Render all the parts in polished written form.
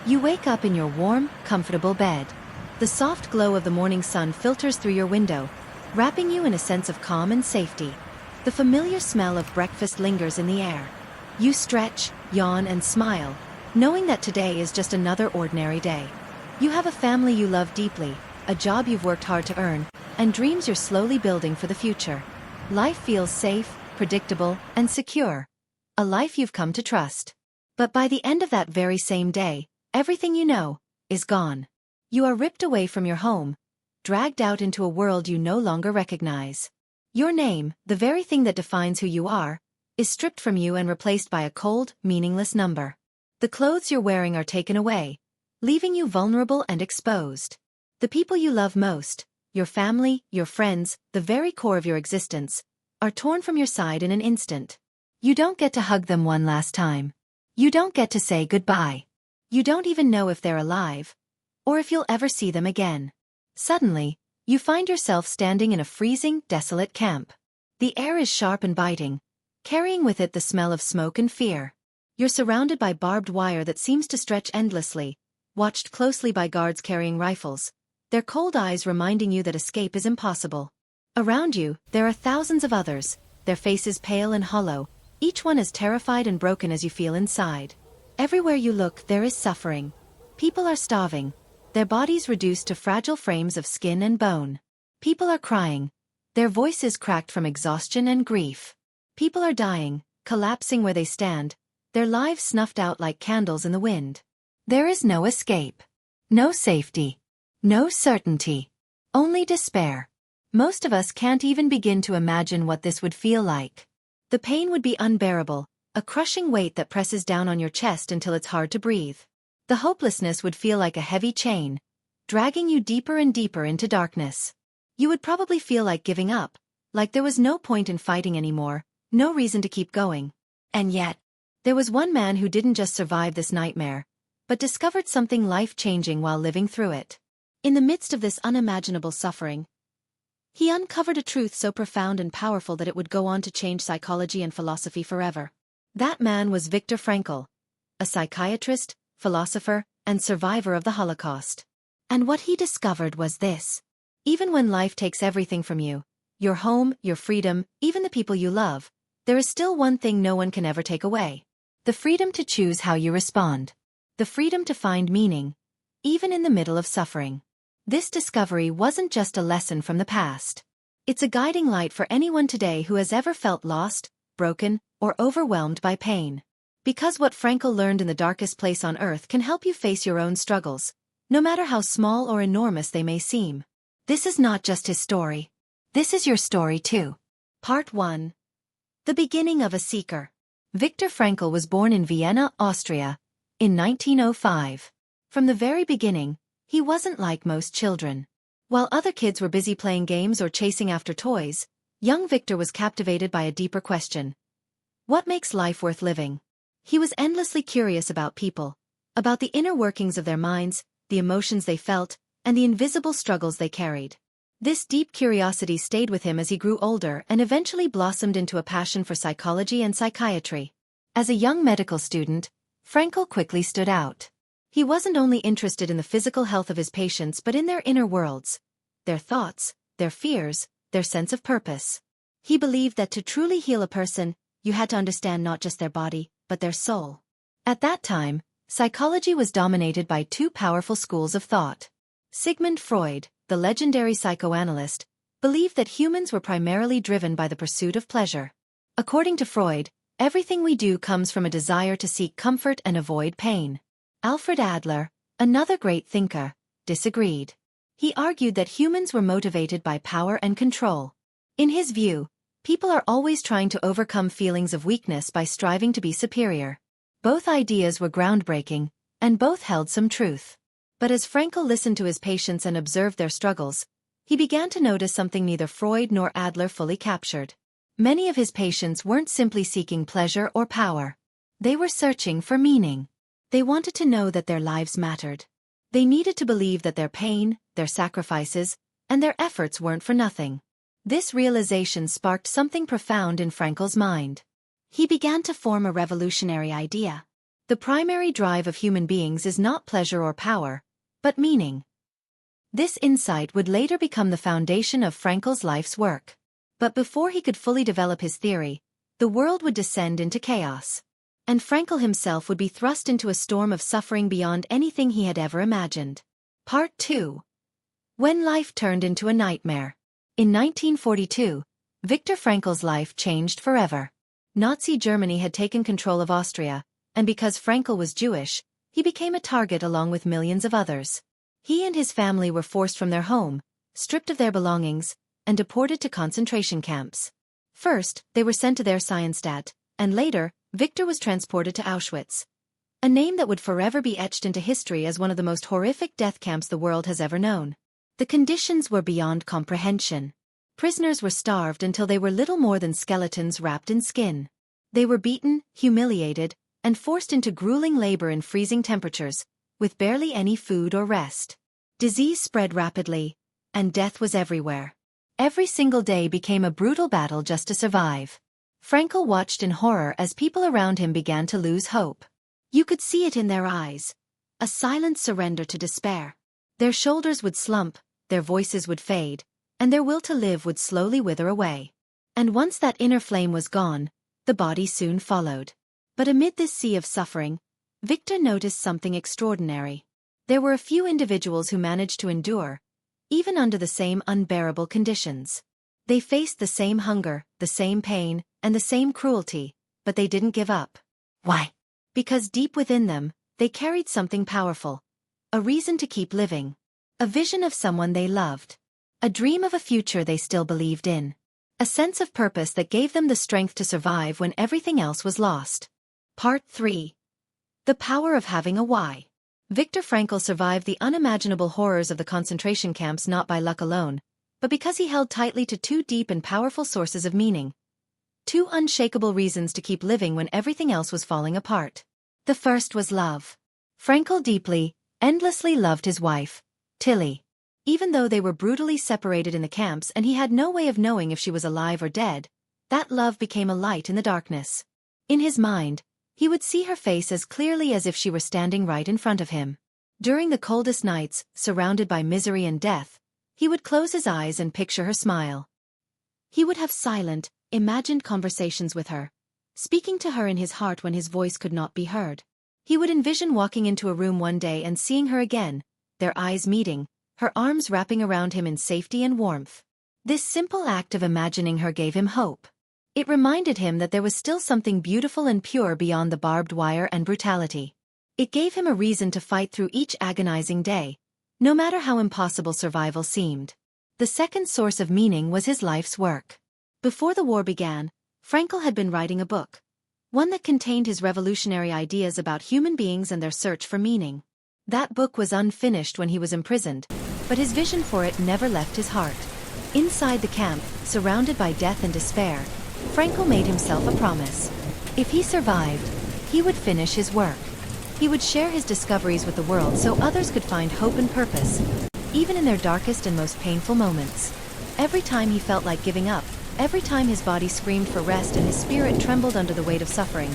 You wake up in your warm, comfortable bed. The soft glow of the morning sun filters through your window, wrapping you in a sense of calm and safety. The familiar smell of breakfast lingers in the air. You stretch, yawn, and smile, knowing that today is just another ordinary day. You have a family you love deeply, a job you've worked hard to earn, and dreams you're slowly building for the future. Life feels safe, predictable, and secure. A life you've come to trust. But by the end of that very same day, everything you know is gone. You are ripped away from your home, dragged out into a world you no longer recognize. Your name, the very thing that defines who you are, is stripped from you and replaced by a cold, meaningless number. The clothes you're wearing are taken away, leaving you vulnerable and exposed. The people you love most, your family, your friends, the very core of your existence, are torn from your side in an instant. You don't get to hug them one last time. You don't get to say goodbye. You don't even know if they're alive, or if you'll ever see them again. Suddenly, you find yourself standing in a freezing, desolate camp. The air is sharp and biting, carrying with it the smell of smoke and fear. You're surrounded by barbed wire that seems to stretch endlessly, watched closely by guards carrying rifles, their cold eyes reminding you that escape is impossible. Around you, there are thousands of others, their faces pale and hollow, each one as terrified and broken as you feel inside. Everywhere you look, there is suffering. People are starving, their bodies reduced to fragile frames of skin and bone. People are crying, their voices cracked from exhaustion and grief. People are dying, collapsing where they stand, their lives snuffed out like candles in the wind. There is no escape. No safety. No certainty. Only despair. Most of us can't even begin to imagine what this would feel like. The pain would be unbearable, a crushing weight that presses down on your chest until it's hard to breathe. The hopelessness would feel like a heavy chain, dragging you deeper and deeper into darkness. You would probably feel like giving up, like there was no point in fighting anymore, no reason to keep going. And yet, there was one man who didn't just survive this nightmare, but discovered something life-changing while living through it. In the midst of this unimaginable suffering, he uncovered a truth so profound and powerful that it would go on to change psychology and philosophy forever. That man was Viktor Frankl, a psychiatrist, philosopher, and survivor of the Holocaust. And what he discovered was this: even when life takes everything from you, your home, your freedom, even the people you love, there is still one thing no one can ever take away. The freedom to choose how you respond. The freedom to find meaning, even in the middle of suffering. This discovery wasn't just a lesson from the past. It's a guiding light for anyone today who has ever felt lost, broken, or overwhelmed by pain. Because what Frankl learned in the darkest place on earth can help you face your own struggles, no matter how small or enormous they may seem. This is not just his story. This is your story too. Part 1. The beginning of a seeker. Viktor Frankl was born in Vienna, Austria, in 1905. From the very beginning, he wasn't like most children. While other kids were busy playing games or chasing after toys, young Viktor was captivated by a deeper question. What makes life worth living? He was endlessly curious about people, about the inner workings of their minds, the emotions they felt, and the invisible struggles they carried. This deep curiosity stayed with him as he grew older and eventually blossomed into a passion for psychology and psychiatry. As a young medical student, Frankl quickly stood out. He wasn't only interested in the physical health of his patients but in their inner worlds, their thoughts, their fears, their sense of purpose. He believed that to truly heal a person, you had to understand not just their body, but their soul. At that time, psychology was dominated by two powerful schools of thought. Sigmund Freud, the legendary psychoanalyst, believed that humans were primarily driven by the pursuit of pleasure. According to Freud, everything we do comes from a desire to seek comfort and avoid pain. Alfred Adler, another great thinker, disagreed. He argued that humans were motivated by power and control. In his view, people are always trying to overcome feelings of weakness by striving to be superior. Both ideas were groundbreaking, and both held some truth. But as Frankl listened to his patients and observed their struggles, he began to notice something neither Freud nor Adler fully captured. Many of his patients weren't simply seeking pleasure or power. They were searching for meaning. They wanted to know that their lives mattered. They needed to believe that their pain, their sacrifices, and their efforts weren't for nothing. This realization sparked something profound in Frankl's mind. He began to form a revolutionary idea. The primary drive of human beings is not pleasure or power, but meaning. This insight would later become the foundation of Frankl's life's work. But before he could fully develop his theory, the world would descend into chaos. And Frankl himself would be thrust into a storm of suffering beyond anything he had ever imagined. Part 2. When life turned into a nightmare. In 1942, Viktor Frankl's life changed forever. Nazi Germany had taken control of Austria, and because Frankl was Jewish, he became a target along with millions of others. He and his family were forced from their home, stripped of their belongings, and deported to concentration camps. First, they were sent to their Scienstadt, and later, Viktor was transported to Auschwitz. A name that would forever be etched into history as one of the most horrific death camps the world has ever known. The conditions were beyond comprehension. Prisoners were starved until they were little more than skeletons wrapped in skin. They were beaten, humiliated, and forced into grueling labor in freezing temperatures, with barely any food or rest. Disease spread rapidly, and death was everywhere. Every single day became a brutal battle just to survive. Frankl watched in horror as people around him began to lose hope. You could see it in their eyes, a silent surrender to despair. Their shoulders would slump, their voices would fade, and their will to live would slowly wither away. And once that inner flame was gone, the body soon followed. But amid this sea of suffering, Viktor noticed something extraordinary. There were a few individuals who managed to endure, even under the same unbearable conditions. They faced the same hunger, the same pain, and the same cruelty, but they didn't give up. Why? Because deep within them, they carried something powerful. A reason to keep living. A vision of someone they loved. A dream of a future they still believed in. A sense of purpose that gave them the strength to survive when everything else was lost. Part 3. The power of having a why. Viktor Frankl survived the unimaginable horrors of the concentration camps not by luck alone, but because he held tightly to two deep and powerful sources of meaning. Two unshakable reasons to keep living when everything else was falling apart. The first was love. Frankl deeply, endlessly loved his wife, Tilly. Even though they were brutally separated in the camps and he had no way of knowing if she was alive or dead, that love became a light in the darkness. In his mind, he would see her face as clearly as if she were standing right in front of him. During the coldest nights, surrounded by misery and death, he would close his eyes and picture her smile. He would have silent, imagined conversations with her, speaking to her in his heart when his voice could not be heard. He would envision walking into a room one day and seeing her again, their eyes meeting, her arms wrapping around him in safety and warmth. This simple act of imagining her gave him hope. It reminded him that there was still something beautiful and pure beyond the barbed wire and brutality. It gave him a reason to fight through each agonizing day, no matter how impossible survival seemed. The second source of meaning was his life's work. Before the war began, Frankl had been writing a book, one that contained his revolutionary ideas about human beings and their search for meaning. That book was unfinished when he was imprisoned, but his vision for it never left his heart. Inside the camp, surrounded by death and despair, Frankl made himself a promise. If he survived, he would finish his work. He would share his discoveries with the world so others could find hope and purpose, even in their darkest and most painful moments. Every time he felt like giving up, every time his body screamed for rest and his spirit trembled under the weight of suffering,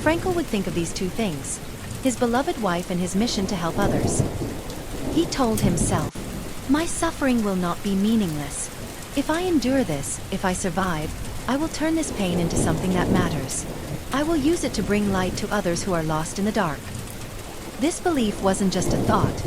Frankl would think of these two things: his beloved wife and his mission to help others. He told himself, "My suffering will not be meaningless. If I endure this, if I survive, I will turn this pain into something that matters. I will use it to bring light to others who are lost in the dark." This belief wasn't just a thought.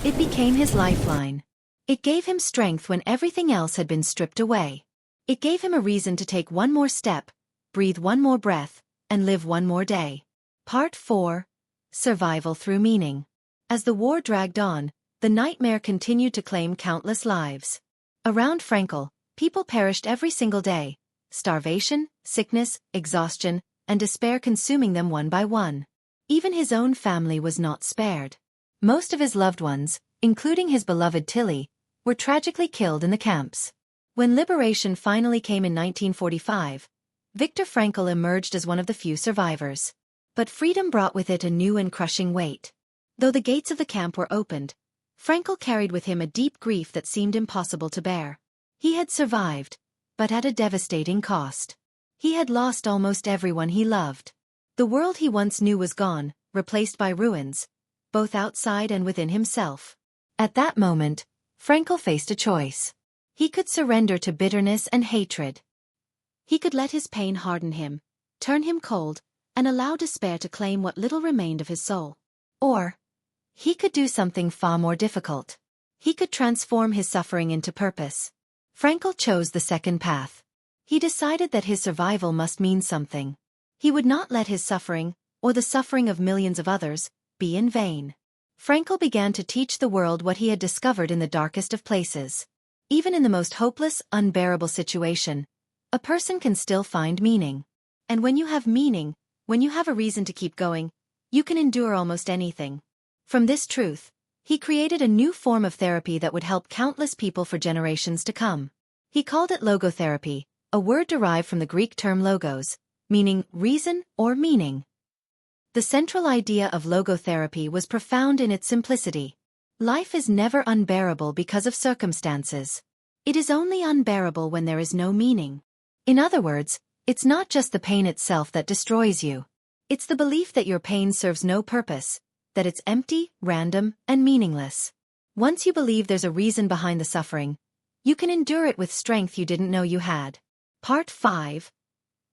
It became his lifeline. It gave him strength when everything else had been stripped away. It gave him a reason to take one more step, breathe one more breath, and live one more day. Part 4. Survival through meaning. As the war dragged on, the nightmare continued to claim countless lives. Around Frankl, people perished every single day, starvation, sickness, exhaustion, and despair consuming them one by one. Even his own family was not spared. Most of his loved ones, including his beloved Tilly, were tragically killed in the camps. When liberation finally came in 1945, Viktor Frankl emerged as one of the few survivors. But freedom brought with it a new and crushing weight. Though the gates of the camp were opened, Frankl carried with him a deep grief that seemed impossible to bear. He had survived, but at a devastating cost. He had lost almost everyone he loved. The world he once knew was gone, replaced by ruins, both outside and within himself. At that moment, Frankl faced a choice. He could surrender to bitterness and hatred. He could let his pain harden him, turn him cold, and allow despair to claim what little remained of his soul. Or, he could do something far more difficult. He could transform his suffering into purpose. Frankl chose the second path. He decided that his survival must mean something. He would not let his suffering, or the suffering of millions of others, be in vain. Frankl began to teach the world what he had discovered in the darkest of places. Even in the most hopeless, unbearable situation, a person can still find meaning. And when you have meaning, when you have a reason to keep going, you can endure almost anything. From this truth, he created a new form of therapy that would help countless people for generations to come. He called it logotherapy, a word derived from the Greek term logos, meaning reason or meaning. The central idea of logotherapy was profound in its simplicity. Life is never unbearable because of circumstances. It is only unbearable when there is no meaning. In other words, it's not just the pain itself that destroys you. It's the belief that your pain serves no purpose, that it's empty, random, and meaningless. Once you believe there's a reason behind the suffering, you can endure it with strength you didn't know you had. Part 5.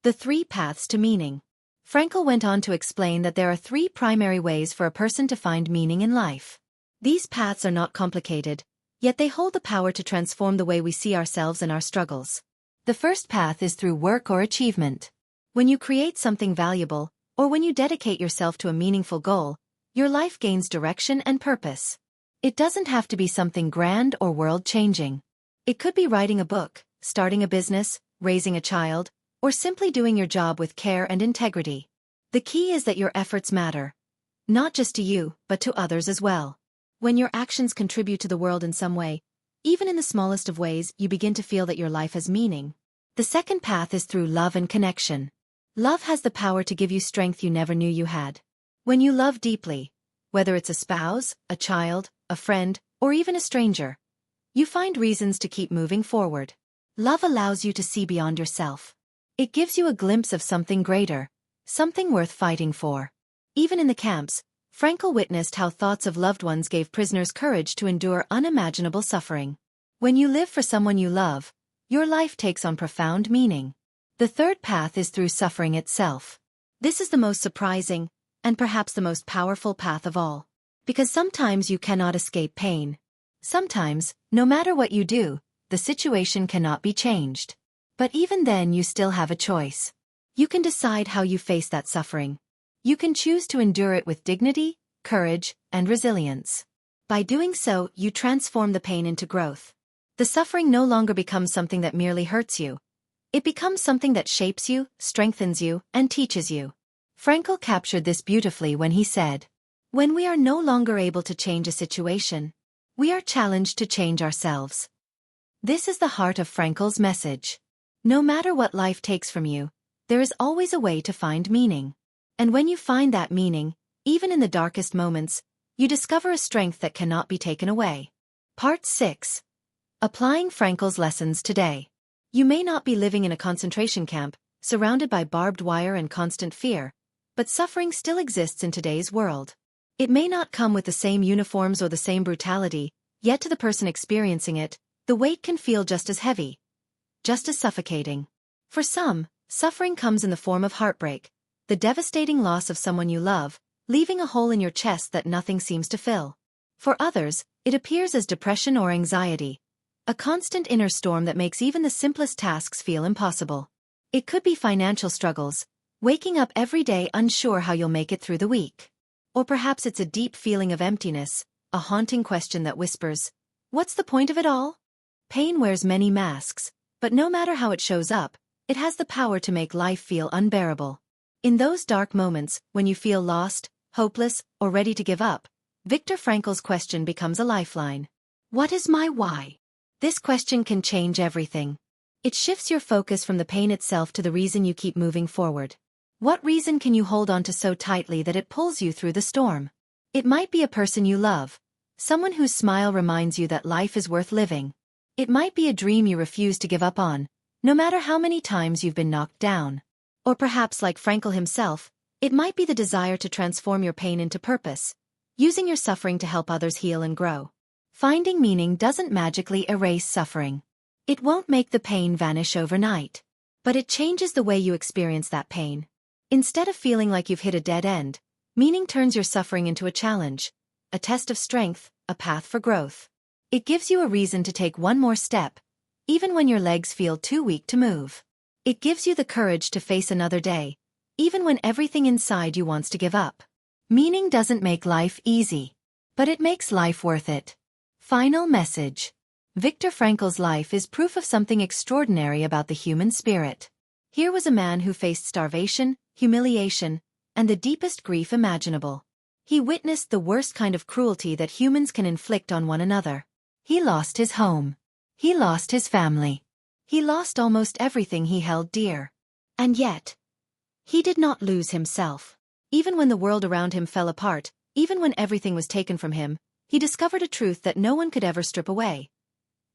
The 3 Paths to Meaning. Frankl went on to explain that there are 3 primary ways for a person to find meaning in life. These paths are not complicated, yet they hold the power to transform the way we see ourselves and our struggles. The first path is through work or achievement. When you create something valuable, or when you dedicate yourself to a meaningful goal, your life gains direction and purpose. It doesn't have to be something grand or world-changing. It could be writing a book, starting a business, raising a child, or simply doing your job with care and integrity. The key is that your efforts matter. Not just to you, but to others as well. When your actions contribute to the world in some way, even in the smallest of ways, you begin to feel that your life has meaning. The second path is through love and connection. Love has the power to give you strength you never knew you had. When you love deeply, whether it's a spouse, a child, a friend, or even a stranger, you find reasons to keep moving forward. Love allows you to see beyond yourself. It gives you a glimpse of something greater, something worth fighting for. Even in the camps, Frankl witnessed how thoughts of loved ones gave prisoners courage to endure unimaginable suffering. When you live for someone you love, your life takes on profound meaning. The third path is through suffering itself. This is the most surprising, and perhaps the most powerful path of all. Because sometimes you cannot escape pain. Sometimes, no matter what you do, the situation cannot be changed. But even then you still have a choice. You can decide how you face that suffering. You can choose to endure it with dignity, courage, and resilience. By doing so, you transform the pain into growth. The suffering no longer becomes something that merely hurts you. It becomes something that shapes you, strengthens you, and teaches you. Frankl captured this beautifully when he said, "When we are no longer able to change a situation, we are challenged to change ourselves." This is the heart of Frankl's message. No matter what life takes from you, there is always a way to find meaning. And when you find that meaning, even in the darkest moments, you discover a strength that cannot be taken away. Part 6. Applying Frankl's lessons today. You may not be living in a concentration camp, surrounded by barbed wire and constant fear, but suffering still exists in today's world. It may not come with the same uniforms or the same brutality, yet to the person experiencing it, the weight can feel just as heavy, just as suffocating. For some, suffering comes in the form of heartbreak, the devastating loss of someone you love, leaving a hole in your chest that nothing seems to fill. For others, it appears as depression or anxiety, a constant inner storm that makes even the simplest tasks feel impossible. It could be financial struggles, waking up every day unsure how you'll make it through the week. Or perhaps it's a deep feeling of emptiness, a haunting question that whispers, "What's the point of it all?" Pain wears many masks, but no matter how it shows up, it has the power to make life feel unbearable. In those dark moments, when you feel lost, hopeless, or ready to give up, Viktor Frankl's question becomes a lifeline. What is my why? This question can change everything. It shifts your focus from the pain itself to the reason you keep moving forward. What reason can you hold on to so tightly that it pulls you through the storm? It might be a person you love, someone whose smile reminds you that life is worth living. It might be a dream you refuse to give up on, no matter how many times you've been knocked down. Or perhaps, like Frankl himself, It might be the desire to transform your pain into purpose, using your suffering to help others heal and grow. Finding meaning doesn't magically erase suffering. It won't make the pain vanish overnight. But it changes the way you experience that pain. Instead of feeling like you've hit a dead end, meaning turns your suffering into a challenge, a test of strength, a path for growth. It gives you a reason to take one more step, even when your legs feel too weak to move. It gives you the courage to face another day, even when everything inside you wants to give up. Meaning doesn't make life easy, but it makes life worth it. Final message. Viktor Frankl's life is proof of something extraordinary about the human spirit. Here was a man who faced starvation, humiliation, and the deepest grief imaginable. He witnessed the worst kind of cruelty that humans can inflict on one another. He lost his home. He lost his family. He lost almost everything he held dear. And yet, he did not lose himself. Even when the world around him fell apart, even when everything was taken from him, he discovered a truth that no one could ever strip away.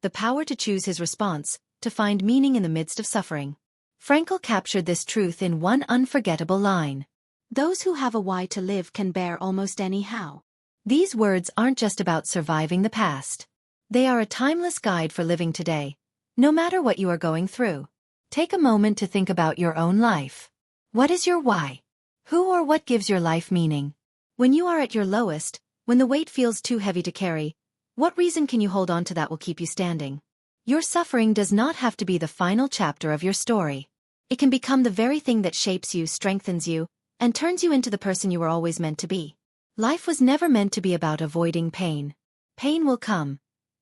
The power to choose his response, to find meaning in the midst of suffering. Frankl captured this truth in one unforgettable line. Those who have a why to live can bear almost any how. These words aren't just about surviving the past. They are a timeless guide for living today, no matter what you are going through. Take a moment to think about your own life. What is your why? Who or what gives your life meaning? When you are at your lowest, when the weight feels too heavy to carry, what reason can you hold on to that will keep you standing? Your suffering does not have to be the final chapter of your story. It can become the very thing that shapes you, strengthens you, and turns you into the person you were always meant to be. Life was never meant to be about avoiding pain. Pain will come.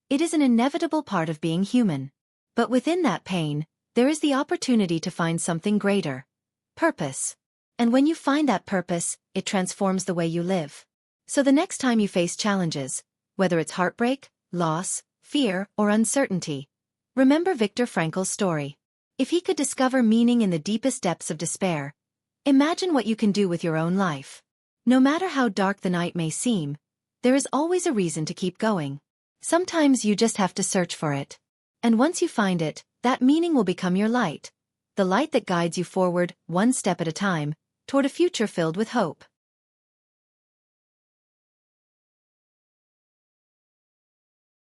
It is an inevitable part of being human. But within that pain, there is the opportunity to find something greater. Purpose. And when you find that purpose, it transforms the way you live. So the next time you face challenges, whether it's heartbreak, loss, fear, or uncertainty, remember Viktor Frankl's story. If he could discover meaning in the deepest depths of despair, imagine what you can do with your own life. No matter how dark the night may seem, there is always a reason to keep going. Sometimes you just have to search for it. And once you find it, that meaning will become your light. The light that guides you forward, one step at a time, toward a future filled with hope.